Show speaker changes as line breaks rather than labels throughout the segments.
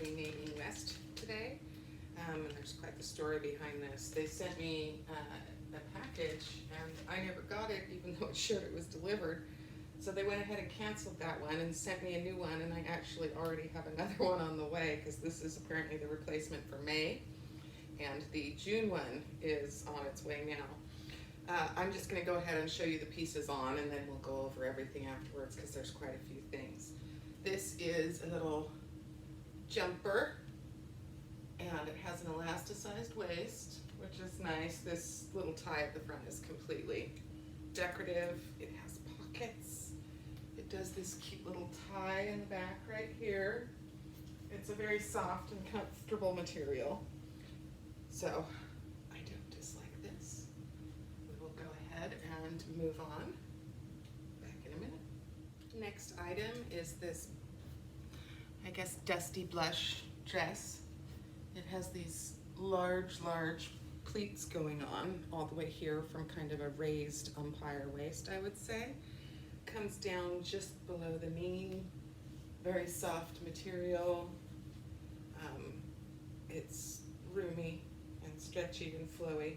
helping Nadine West today, and there's quite the story behind this. They sent me a package, and I never got it, even though it showed it was delivered. So they went ahead and canceled that one and sent me a new one, and I actually already have another one on the way, because this is apparently the replacement for May, and the June one is on its way now. I'm just going to go ahead and show you the pieces on, and then we'll go over everything afterwards, because there's quite a few things. This is a little jumper, and it has an elasticized waist, which is nice. This little tie at the front is completely decorative. It has pockets. It does this cute little tie in the back right here. It's a very soft and comfortable material. So I don't dislike this. We will go ahead and move on. Back in a minute. Next item is this, I guess, dusty blush dress. It has these large pleats going on all the way here from kind of a raised umpire waist, I would say. Comes down just below the knee. Very soft material. It's roomy and stretchy and flowy.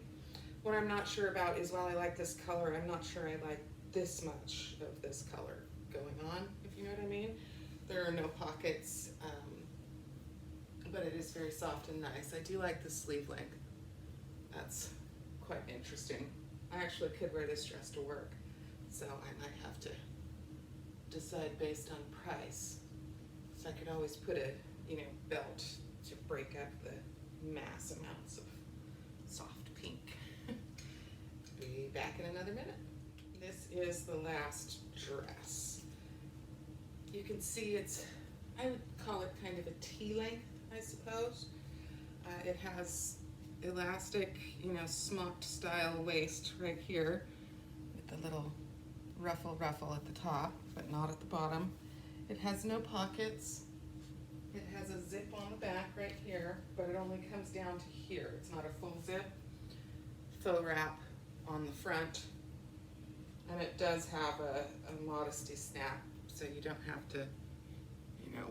What I'm not sure about is, while I like this color, I'm not sure I like this much of this color going on, if you know what I mean. There are no pockets, but it is very soft and nice. I do like the sleeve length. That's quite interesting. I actually could wear this dress to work, so I might have to decide based on price. So I could always put a, belt to break up the mass amounts of soft pink. Be back in another minute. This is the last dress. You can see I would call it kind of a T-length, I suppose. It has elastic, smocked style waist right here with the little ruffle at the top, but not at the bottom. It has no pockets. It has a zip on the back right here, but it only comes down to here. It's not a full zip. Faux wrap on the front. And it does have a modesty snap, so you don't have to,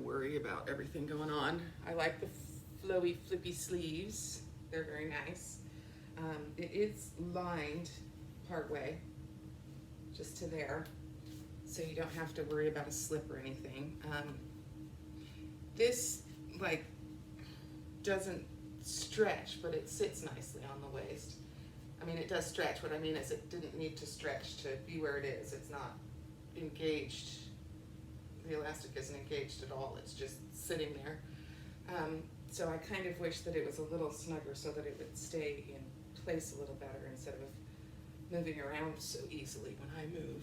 worry about everything going on. I like the flowy, flippy sleeves. They're very nice. It is lined partway, just to there, so you don't have to worry about a slip or anything. This, doesn't stretch, but it sits nicely on the waist. I mean, it does stretch. What I mean is it didn't need to stretch to be where it is. It's not engaged. The elastic isn't engaged at all. It's just sitting there. So I kind of wish that it was a little snugger so that it would stay in place a little better instead of moving around so easily when I move.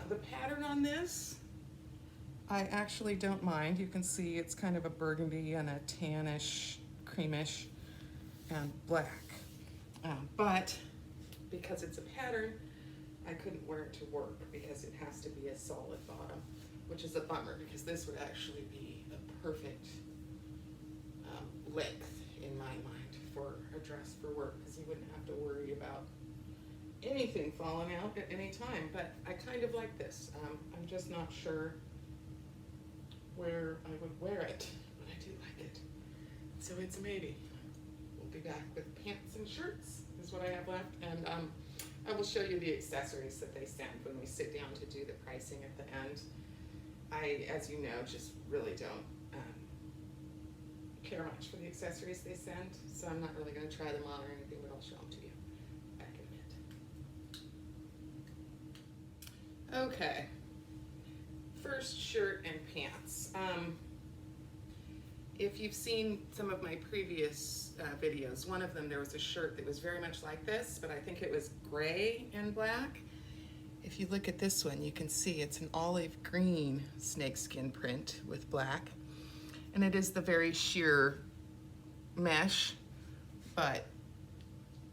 The pattern on this, I actually don't mind. You can see it's kind of a burgundy and a tannish, creamish, and black. But because it's a pattern, I couldn't wear it to work because it has to be a solid bottom, which is a bummer, because this would actually be a perfect length in my mind for a dress for work, because you wouldn't have to worry about anything falling out at any time. But I kind of like this. I'm just not sure where I would wear it, but I do like it. So it's a maybe. We'll be back with pants and shirts is what I have left, and I will show you the accessories that they sent when we sit down to do the pricing at the end. I, as you know, just really don't care much for the accessories they send, so I'm not really going to try them on or anything, but I'll show them to you back in a bit. Okay, first, shirt and pants. If you've seen some of my previous videos, one of them there was a shirt that was very much like this, but I think it was gray and black. If you look at this one, you can see it's an olive green snakeskin print with black. And it is the very sheer mesh, but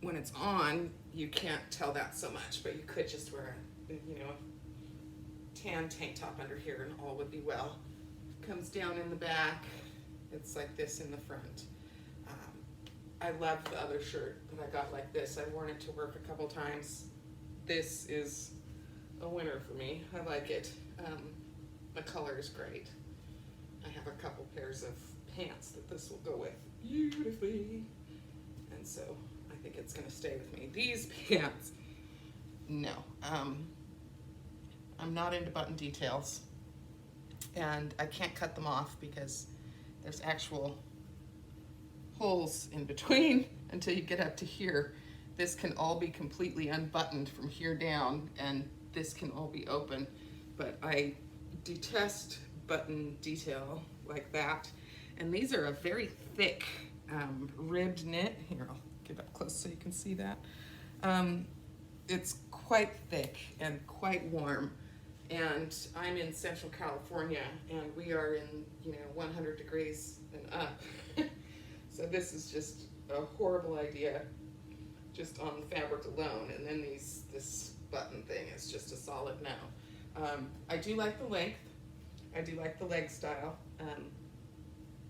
when it's on, you can't tell that so much, but you could just wear a tan tank top under here and all would be well. Comes down in the back. It's like this in the front. I love the other shirt that I got like this. I've worn it to work a couple times. This is a winner for me. I like it. The color is great. I have a couple pairs of pants that this will go with beautifully. And so I think it's gonna stay with me. These pants, no. I'm not into button details, and I can't cut them off because there's actual holes in between until you get up to here. This can all be completely unbuttoned from here down, and this can all be open, but I detest button detail like that. And these are a very thick ribbed knit. Here, I'll get up close so you can see that. It's quite thick and quite warm, and I'm in Central California, and we are in 100 degrees and up. So this is just a horrible idea, just on the fabric alone. And then this button thing is just a solid no. I do like the length. I do like the leg style.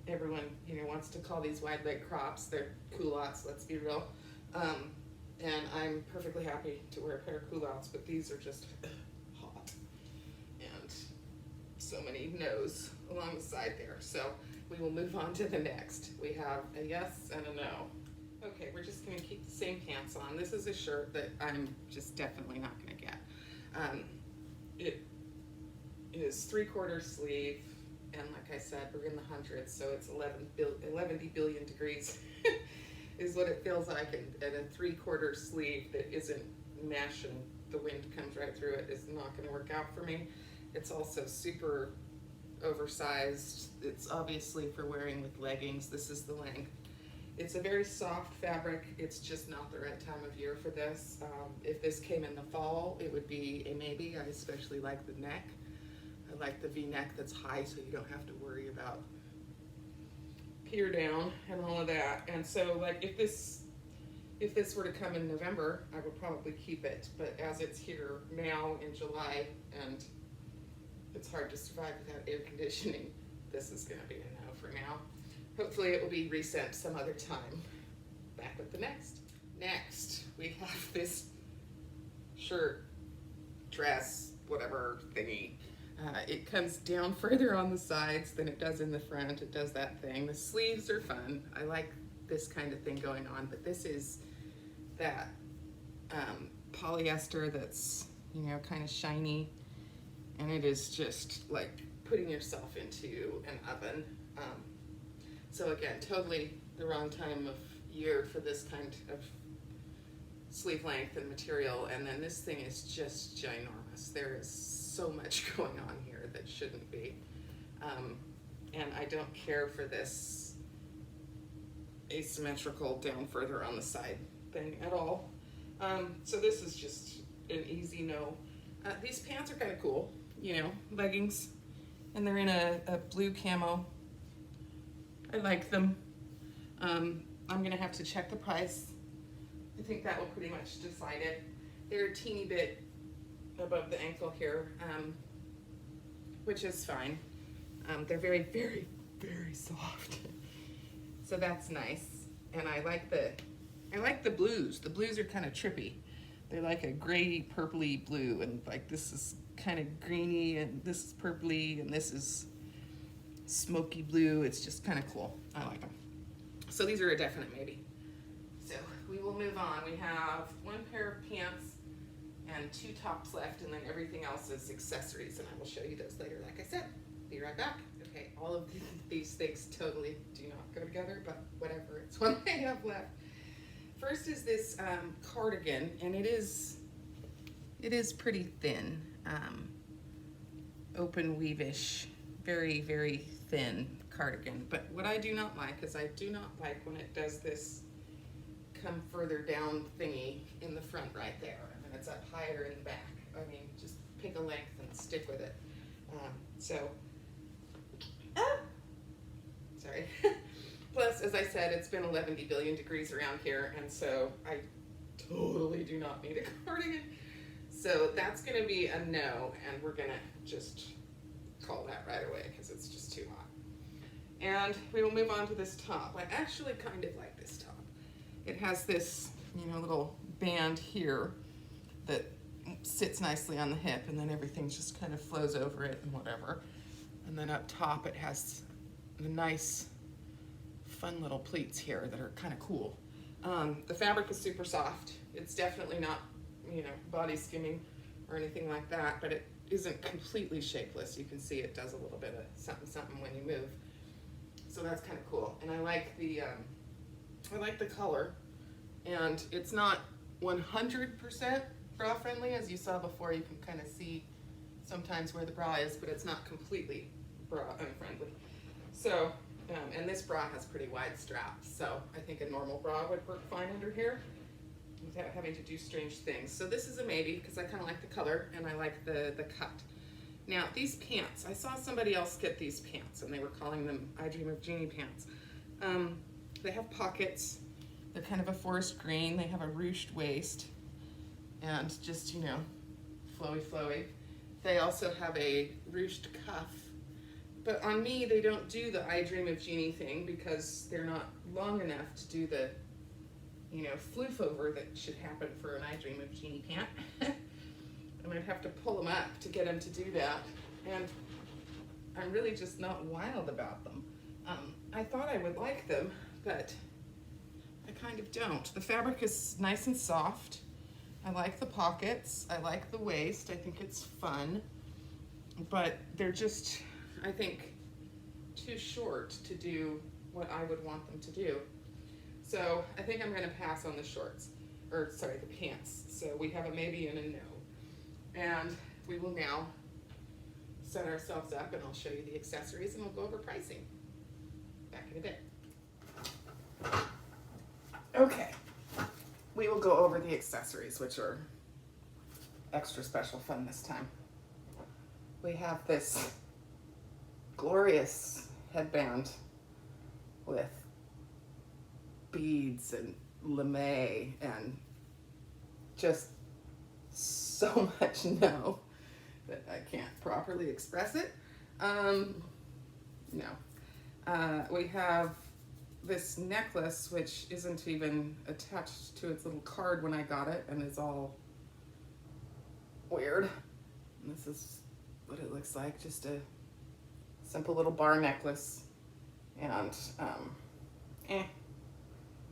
Everyone wants to call these wide leg crops. They're culottes, let's be real. And I'm perfectly happy to wear a pair of culottes, but these are just hot. And so many no's along the side there. So we will move on to the next. We have a yes and a no. Okay, we're just gonna keep the same pants on. This is a shirt that I'm just definitely not gonna get. It is 3/4 sleeve, and like I said, we're in the hundreds, so it's 11 billion degrees is what it feels like, and a 3/4 sleeve that isn't mesh and the wind comes right through it is not gonna work out for me. It's also super oversized. It's obviously for wearing with leggings. This is the length. It's a very soft fabric. It's just not the right time of year for this. If this came in the fall, it would be a maybe. I especially like the neck. I like the V-neck that's high, so you don't have to worry about peer down and all of that. And so, like, if this were to come in November, I would probably keep it. But as it's here now in July, and it's hard to survive without air conditioning, this is going to be a no for now. Hopefully it will be resent some other time. Back with the next. Next, we have this shirt, dress, whatever thingy. It comes down further on the sides than it does in the front. It does that thing. The sleeves are fun. I like this kind of thing going on, but this is that polyester that's, kind of shiny, and it is just like putting yourself into an oven. So again, totally the wrong time of year for this kind of sleeve length and material. And then this thing is just ginormous. There is so much going on here that shouldn't be. And I don't care for this asymmetrical down further on the side thing at all. So this is just an easy no. These pants are kind of cool, leggings, and they're in a blue camo. I like them. I'm gonna have to check the price. I think that will pretty much decide it. They're a teeny bit above the ankle here, which is fine. They're very, very, very soft. So that's nice. And I like the blues. The blues are kind of trippy. They're like a gray, purpley blue, and like this is kind of greeny, and this is purpley, and this is smoky blue. It's just kind of cool. I like them. So these are a definite maybe. So we will move on. We have one pair of pants and 2 tops left, and then everything else is accessories, and I will show you those later, like I said. Be right back. Okay, all of these things totally do not go together, but whatever, it's what I have left. First is this cardigan, and it is pretty thin, open weave-ish, very, very thin cardigan. But what I do not like is I do not like when it does this come further down thingy in the front right there, and then it's up higher in the back. I mean, just pick a length and stick with it. Sorry. Plus, as I said, it's been 11 billion degrees around here, and so I totally do not need a cardigan. So that's going to be a no, and we're going to just call that right away because it's just too hot. And we will move on to this top. I actually kind of like this top. It has this, little band here that sits nicely on the hip, and then everything just kind of flows over it and whatever. And then up top it has the nice, fun little pleats here that are kind of cool. The fabric is super soft. It's definitely not, you know, body skimming or anything like that, but it isn't completely shapeless. You can see it does a little bit of something something when you move. So that's kind of cool. And I like the color, and it's not 100% bra friendly. As you saw before, you can kind of see sometimes where the bra is, but it's not completely bra unfriendly. So, and this bra has pretty wide straps, so I think a normal bra would work fine under here without having to do strange things. So this is a maybe, because I kind of like the color and I like the cut. Now these pants, I saw somebody else get these pants and they were calling them I Dream of Jeannie pants. They have pockets, they're kind of a forest green, they have a ruched waist and just, you know, flowy flowy. They also have a ruched cuff, but on me they don't do the I Dream of Jeannie thing because they're not long enough to do the, you know, floof over that should happen for an I Dream of Jeannie pant. And I'd have to pull them up to get them to do that. And I'm really just not wild about them. I thought I would like them, but I kind of don't. The fabric is nice and soft. I like the pockets. I like the waist. I think it's fun, but they're just, I think, too short to do what I would want them to do. So I think I'm gonna pass on the shorts, or sorry, the pants. So we have a maybe and a no. And we will now set ourselves up and I'll show you the accessories and we'll go over pricing. Back in a bit. Okay, we will go over the accessories, which are extra special fun this time. We have this glorious headband with beads and lame and just so much no that I can't properly express it. We have this necklace which isn't even attached to its little card when I got it and is all weird. And this is what it looks like, just a simple little bar necklace. And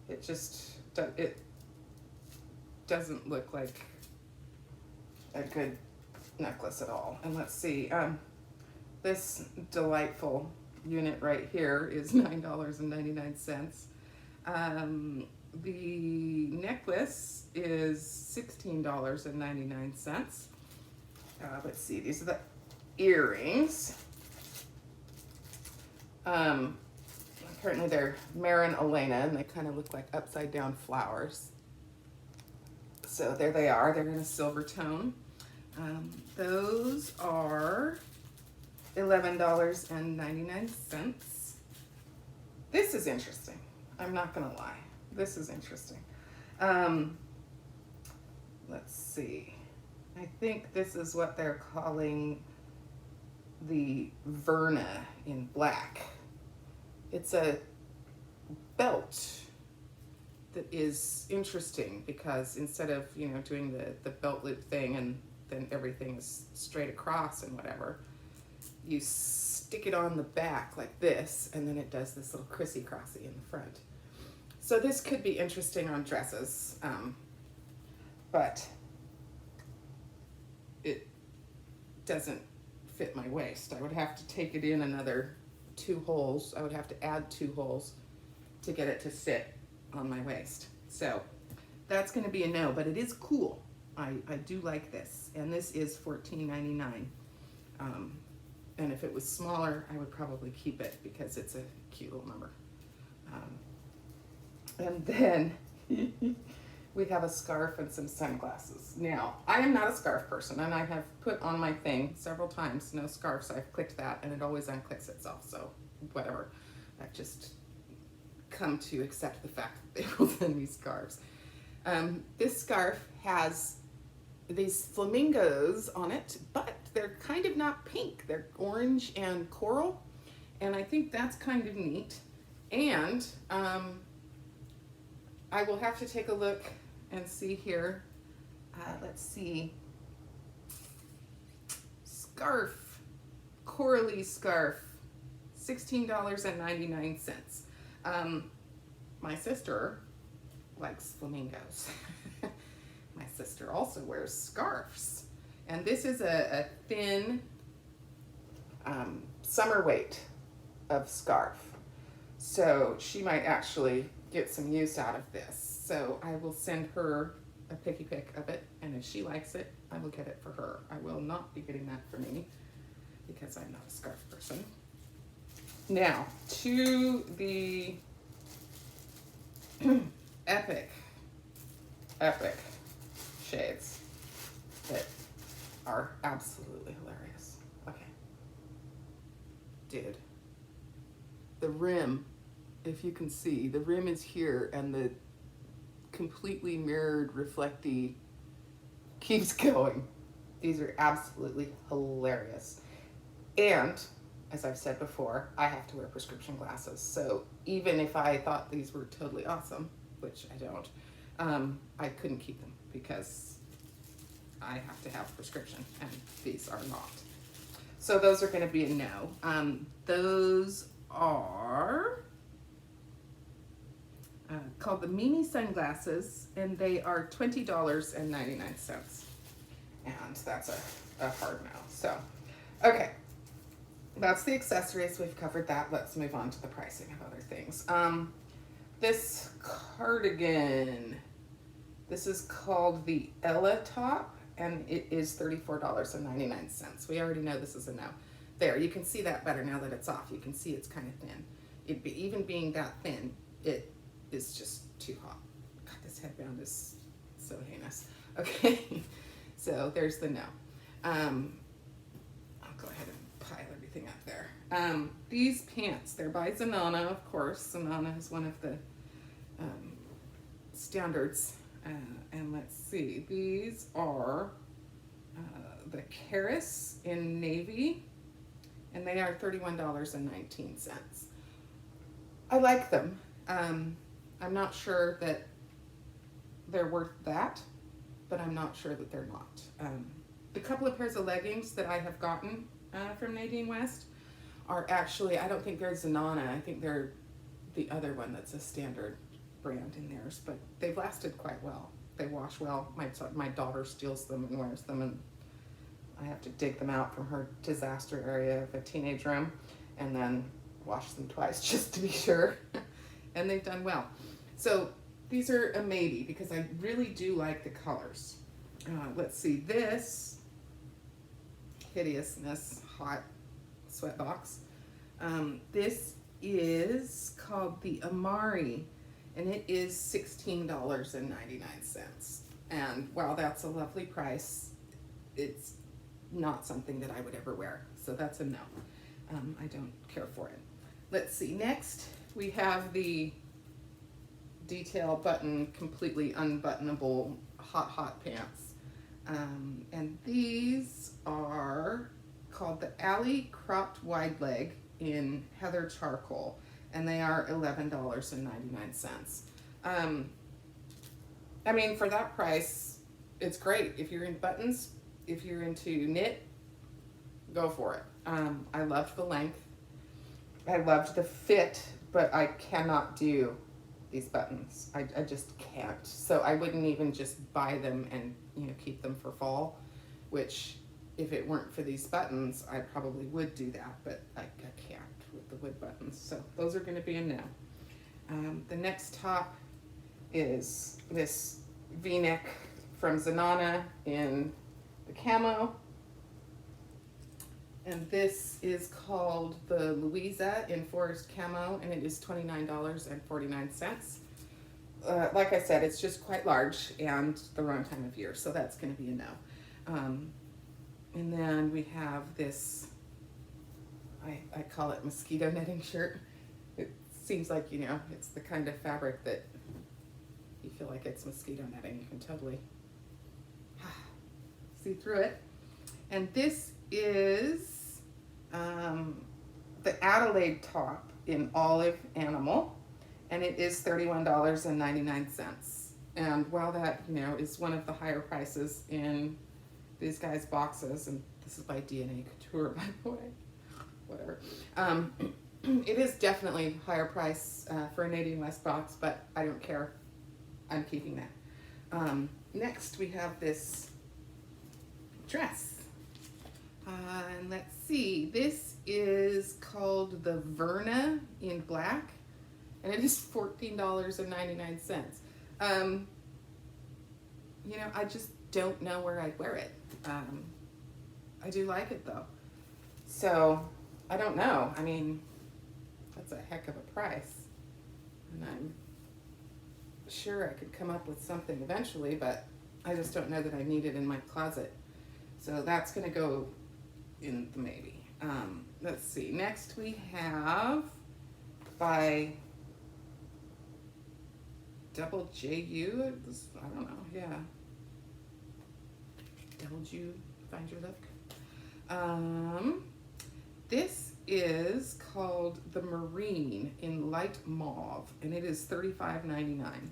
it just, it doesn't look like a good necklace at all. And let's see, this delightful unit right here is $9.99. The necklace is $16.99. Let's see, these are the earrings. Apparently they're Marin Elena and they kind of look like upside down flowers. So there they are, they're in a silver tone. Those are $11.99. This is interesting. I'm not gonna lie. This is interesting. Let's see. I think this is what they're calling the Verna in black. It's a belt that is interesting because instead of, you know, doing the belt loop thing and then everything is straight across and whatever, you stick it on the back like this and then it does this little crissy-crossy in the front. So this could be interesting on dresses, but it doesn't fit my waist. I would have to take it in another 2 holes. I would have to add 2 holes to get it to sit on my waist. So that's going to be a no, but it is cool. I do like this, and this is $14.99. And if it was smaller, I would probably keep it because it's a cute little number. And then we have a scarf and some sunglasses. Now, I am not a scarf person, and I have put on my thing several times, no scarves. I've clicked that, and it always unclicks itself, so whatever. I've just come to accept the fact that they will send me scarves. This scarf has these flamingos on it, but they're kind of not pink. They're orange and coral, and I think that's kind of neat. And I will have to take a look and see here. Let's see. Scarf. Coralie scarf, $16.99. My sister likes flamingos. My sister also wears scarves. And this is a thin summer weight of scarf. So she might actually get some use out of this. So I will send her a picky pick of it, and if she likes it, I will get it for her. I will not be getting that for me because I'm not a scarf person. Now, to the epic shades that are absolutely hilarious. Okay. Dude. The rim, if you can see, the rim is here and the completely mirrored reflecty keeps going. These are absolutely hilarious. And as I've said before, I have to wear prescription glasses. So even if I thought these were totally awesome, which I don't, I couldn't keep them because I have to have prescription and these are not. So those are going to be a no. Those are called the Mimi sunglasses, and they are $20.99. And that's a hard no. So, okay. That's the accessories. We've covered that. Let's move on to the pricing of other things. This cardigan, this is called the Ella top, and it is $34.99. We already know this is a no. There, you can see that better now that it's off. You can see it's kind of thin. Even being that thin, it is just too hot. God, this headband is so heinous. Okay, so there's the no. I'll go ahead and pile everything up there. These pants, they're by Zanana, of course. Zanana is one of the standards. And let's see, these are the Karis in navy, and they are $31.19. I like them. I'm not sure that they're worth that, but I'm not sure that they're not. The couple of pairs of leggings that I have gotten from Nadine West are actually, I don't think they're Zanana. I think they're the other one that's a standard brand in theirs, but they've lasted quite well. They wash well. My daughter steals them and wears them, and I have to dig them out from her disaster area of a teenage room and then wash them twice just to be sure. And they've done well. So these are a maybe because I really do like the colors. Let's see, this hideousness hot sweatbox. This is called the Amari, and it is $16.99. And while that's a lovely price, it's not something that I would ever wear. So that's a no. I don't care for it. Let's see, next we have the detail button, completely unbuttonable hot pants. And these are called the Alley Cropped Wide Leg in Heather Charcoal, and they are $11.99. I mean, for that price, it's great. If you're in buttons, if you're into knit, go for it. I loved the length. I loved the fit, but I cannot do these buttons. I just can't. So I wouldn't even just buy them and keep them for fall, which if it weren't for these buttons, I probably would do that, but I can't with the wood buttons. So those are going to be a no. The next top is this V-neck from Zanana in the camo. And this is called the Louisa in Forest Camo, and it is $29.49. Like I said, it's just quite large and the wrong time of year, so that's going to be a no. And then we have this, I call it mosquito netting shirt. It seems like, it's the kind of fabric that you feel like it's mosquito netting. You can totally see through it. And this is the Adelaide top in olive animal, and it is $31.99. And while that, is one of the higher prices in these guys' boxes, and this is by DNA Couture, by the way, whatever. It is definitely higher price for a Nadine West box, but I don't care. I'm keeping that. Next, we have this dress. And let's see, this is called the Verna in black, and it is $14.99. You know, I just don't know where I'd wear it. I do like it though. So, I don't know. I mean, that's a heck of a price. And I'm sure I could come up with something eventually, but I just don't know that I need it in my closet. So that's going to go in the maybe. Let's see. Next we have by Double JU. I don't know. Yeah. Double Ju, find your look. This is called the Marine in light mauve, and it is $35.99.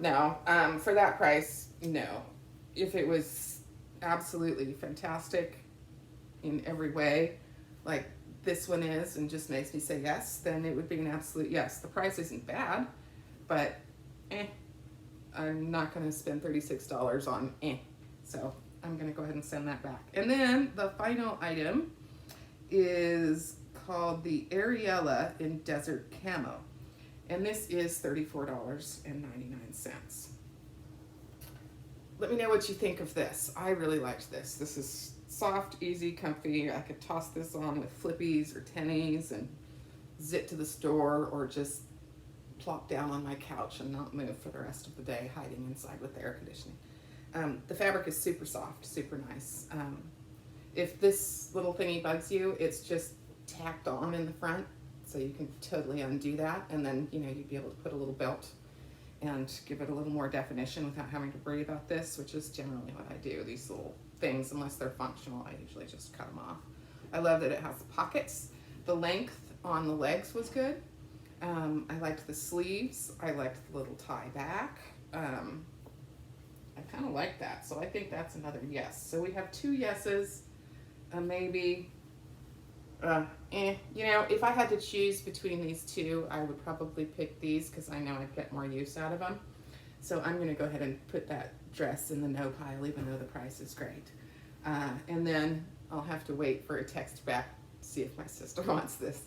No. For that price, no. If it was absolutely fantastic in every way, like this one is, and just makes me say yes, then it would be an absolute yes. The price isn't bad, but I'm not going to spend $36 on so I'm going to go ahead and send that back. And then the final item is called the Ariella in Desert Camo, and this is $34.99. Let me know what you think of this. I really liked this. This is soft, easy, comfy. I could toss this on with flippies or tennies and zip to the store, or just plop down on my couch and not move for the rest of the day, hiding inside with the air conditioning. The fabric is super soft, super nice. If this little thingy bugs you, it's just tacked on in the front, so you can totally undo that, and then, you know, you'd be able to put a little belt and give it a little more definition without having to worry about this, which is generally what I do. These little things, unless they're functional, I usually just cut them off. I love that it has pockets. The length on the legs was good. I liked the sleeves. I liked the little tie back. I kind of like that, so I think that's another yes. So we have two yeses, a maybe. You know, if I had to choose between these two, I would probably pick these because I know I'd get more use out of them. So I'm going to go ahead and put that dress in the no pile, even though the price is great. And then I'll have to wait for a text back to see if my sister wants this.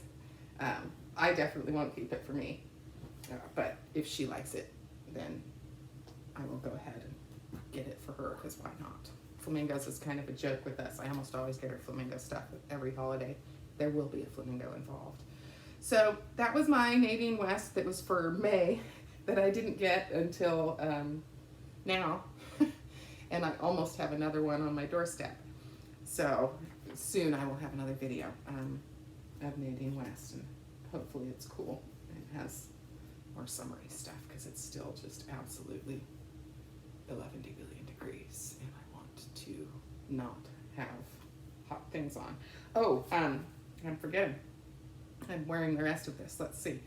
I definitely won't keep it for me, but if she likes it, then I will go ahead and get it for her, because why not? Flamingos is kind of a joke with us. I almost always get her flamingo stuff with every holiday. There will be a flamingo involved. So that was my Nadine West that was for May that I didn't get until now. And I almost have another one on my doorstep. So soon I will have another video of Nadine West, and hopefully it's cool and it has more summery stuff, because it's still just absolutely 11 billion degrees and I want to not have hot things on. Oh, I'm forgetting. I'm wearing the rest of this. Let's see.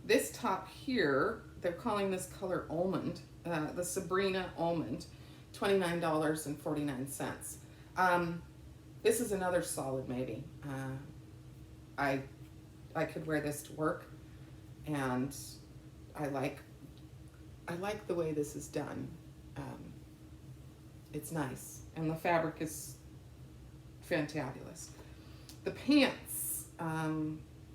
This top here, they're calling this color almond, the Sabrina almond, $29.49. This is another solid maybe. I could wear this to work, and I like the way this is done. It's nice, and the fabric is fantabulous. The pants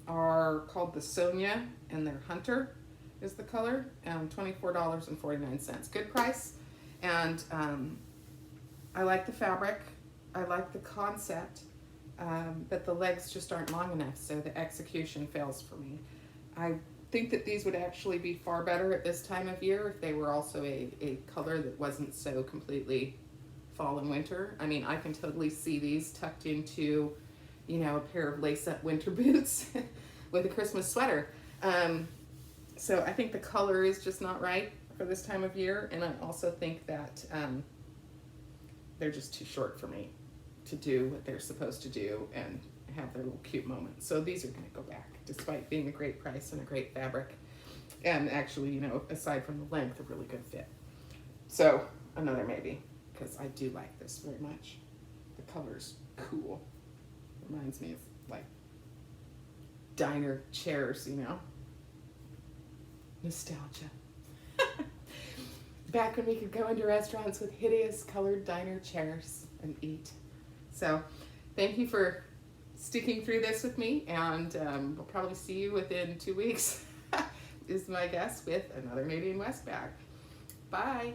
are called the Sonia, and they're Hunter is the color, $24.49. Good price, and I like the fabric. I like the concept, but the legs just aren't long enough, so the execution fails for me. I think that these would actually be far better at this time of year if they were also a color that wasn't so completely fall and winter. I mean, I can totally see these tucked into, you know, a pair of lace-up winter boots with a Christmas sweater. So I think the color is just not right for this time of year, and I also think that they're just too short for me to do what they're supposed to do and have their little cute moments. So these are going to go back, despite being a great price and a great fabric, and actually, you know, aside from the length, a really good fit. So another maybe, because I do like this very much. The color's cool. Reminds me of like diner chairs, you know. Nostalgia. Back when we could go into restaurants with hideous colored diner chairs and eat. So thank you for sticking through this with me, and we'll probably see you within 2 weeks is my guess with another Nadine West bag. Bye.